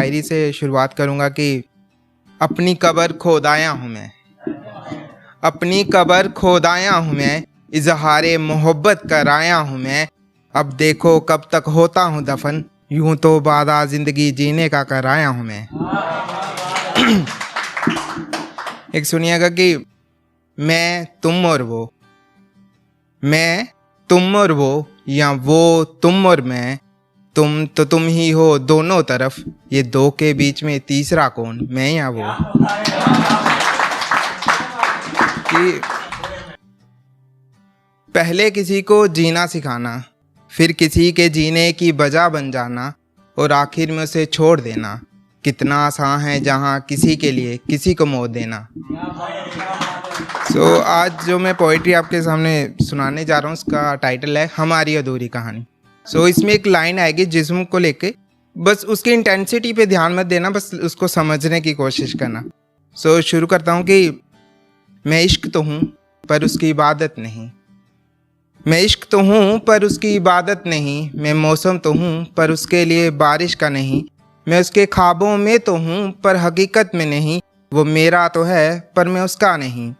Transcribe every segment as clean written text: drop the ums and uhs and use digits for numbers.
शायरी से शुरुआत करूँगा कि अपनी कब्र खोद आया हूँ मैं, अपनी कब्र खोद आया हूँ मैं, इजहारे मोहब्बत कर आया हूँ मैं। अब देखो कब तक होता हूँ दफन, यूं तो बादा ज़िंदगी जीने का कर आया हूँ मैं। एक सुनिएगा कि मैं तुम और वो, मैं तुम और वो, या वो तुम और मैं, तुम तो तुम ही हो दोनों तरफ, ये दो के बीच में तीसरा कौन, मैं या वो। कि पहले किसी को जीना सिखाना, फिर किसी के जीने की वजह बन जाना, और आखिर में उसे छोड़ देना, कितना आसान है जहाँ किसी के लिए किसी को मौत देना। आज जो मैं पोइट्री आपके सामने सुनाने जा रहा हूँ उसका टाइटल है हमारी अधूरी कहानी। इसमें एक लाइन आएगी जिस्म को लेके, बस उसकी इंटेंसिटी पे ध्यान मत देना, बस उसको समझने की कोशिश करना। शुरू करता हूँ कि मैं इश्क तो हूँ पर उसकी इबादत नहीं, मैं इश्क तो हूँ पर उसकी इबादत नहीं, मैं मौसम तो हूँ पर उसके लिए बारिश का नहीं, मैं उसके ख्वाबों में तो हूँ पर हकीकत में नहीं, वो मेरा तो है पर मैं उसका नहीं।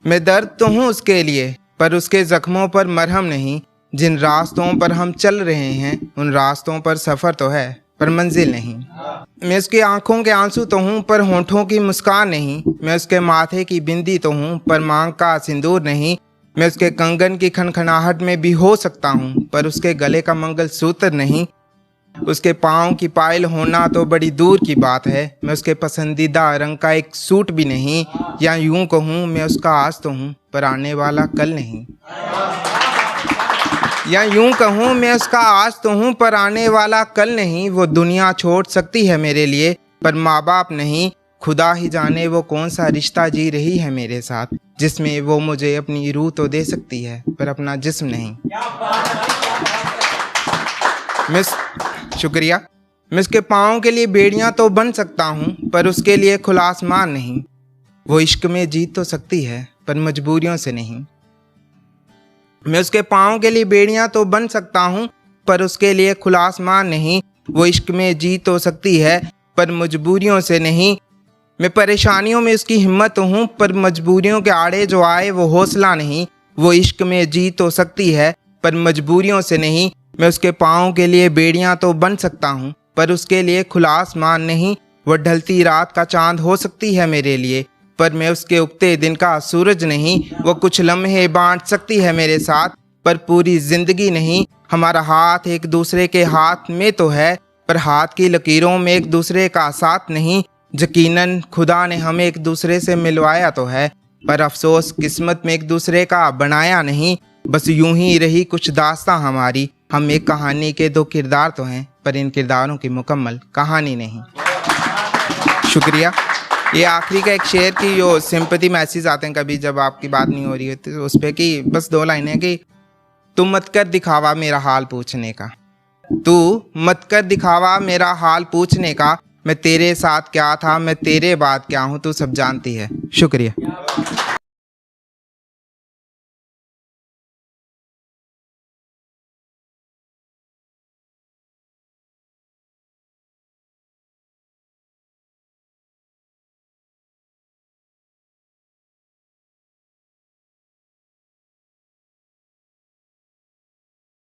मैं दर्द तो हूँ उसके लिए पर उसके ज़ख्मों पर मरहम नहीं, जिन रास्तों पर हम चल रहे हैं उन रास्तों पर सफ़र तो है पर मंजिल नहीं। मैं उसकी आंखों के आंसू तो हूँ पर होंठों की मुस्कान नहीं, मैं उसके माथे की बिंदी तो हूँ पर मांग का सिंदूर नहीं, मैं उसके कंगन की खनखनाहट में भी हो सकता हूँ पर उसके गले का मंगलसूत्र नहीं, उसके पाँव की पायल होना तो बड़ी दूर की बात है, मैं उसके पसंदीदा रंग का एक सूट भी नहीं, या यूं कहूँ मैं उसका आज तो हूँ पर आने वाला कल नहीं, या यूं कहूँ मैं उसका आज तो हूँ पर आने वाला कल नहीं। वो दुनिया छोड़ सकती है मेरे लिए पर माँ बाप नहीं, खुदा ही जाने वो कौन सा रिश्ता जी रही है मेरे साथ, जिसमें वो मुझे अपनी रूह तो दे सकती है पर अपना जिस्म नहीं। शुक्रिया। मैं उसके पाँव के लिए बेड़ियाँ तो बन सकता हूँ पर उसके लिए खुला आसमान नहीं, वो इश्क में जीत तो सकती है पर मजबूरियों से नहीं। मैं उसके पाँव के लिए बेड़ियाँ तो बन सकता हूँ पर उसके लिए खुला आसमान नहीं, वो इश्क में जीत तो सकती है पर मजबूरियों से नहीं। मैं परेशानियों में उसकी हिम्मत हूँ पर मजबूरियों के आड़े जो आए वो हौसला नहीं, वो इश्क में जीत तो सकती है पर मजबूरियों से नहीं। मैं उसके पाँव के लिए बेड़ियाँ तो बन सकता हूँ पर उसके लिए खुला आसमान नहीं, वह ढलती रात का चांद हो सकती है मेरे लिए पर मैं उसके उगते दिन का सूरज नहीं, वो कुछ लम्हे बांट सकती है मेरे साथ पर पूरी ज़िंदगी नहीं। हमारा हाथ एक दूसरे के हाथ में तो है पर हाथ की लकीरों में एक दूसरे का साथ नहीं। यकीनन खुदा ने हमें एक दूसरे से मिलवाया तो है पर अफसोस किस्मत में एक दूसरे का बनाया नहीं, बस यूं ही रही कुछ दास्तां हमारी। हम एक कहानी के दो किरदार तो हैं पर इन किरदारों की मुकम्मल कहानी नहीं। शुक्रिया। ये आखिरी का एक शेर की जो सिंपैथी मैसेज आते हैं कभी जब आपकी बात नहीं हो रही होती तो उस पर कि बस दो लाइनें कि तू मत कर दिखावा मेरा हाल पूछने का, तू मत कर दिखावा मेरा हाल पूछने का, मैं तेरे साथ क्या था मैं तेरे बाद क्या हूँ तू सब जानती है। शुक्रिया।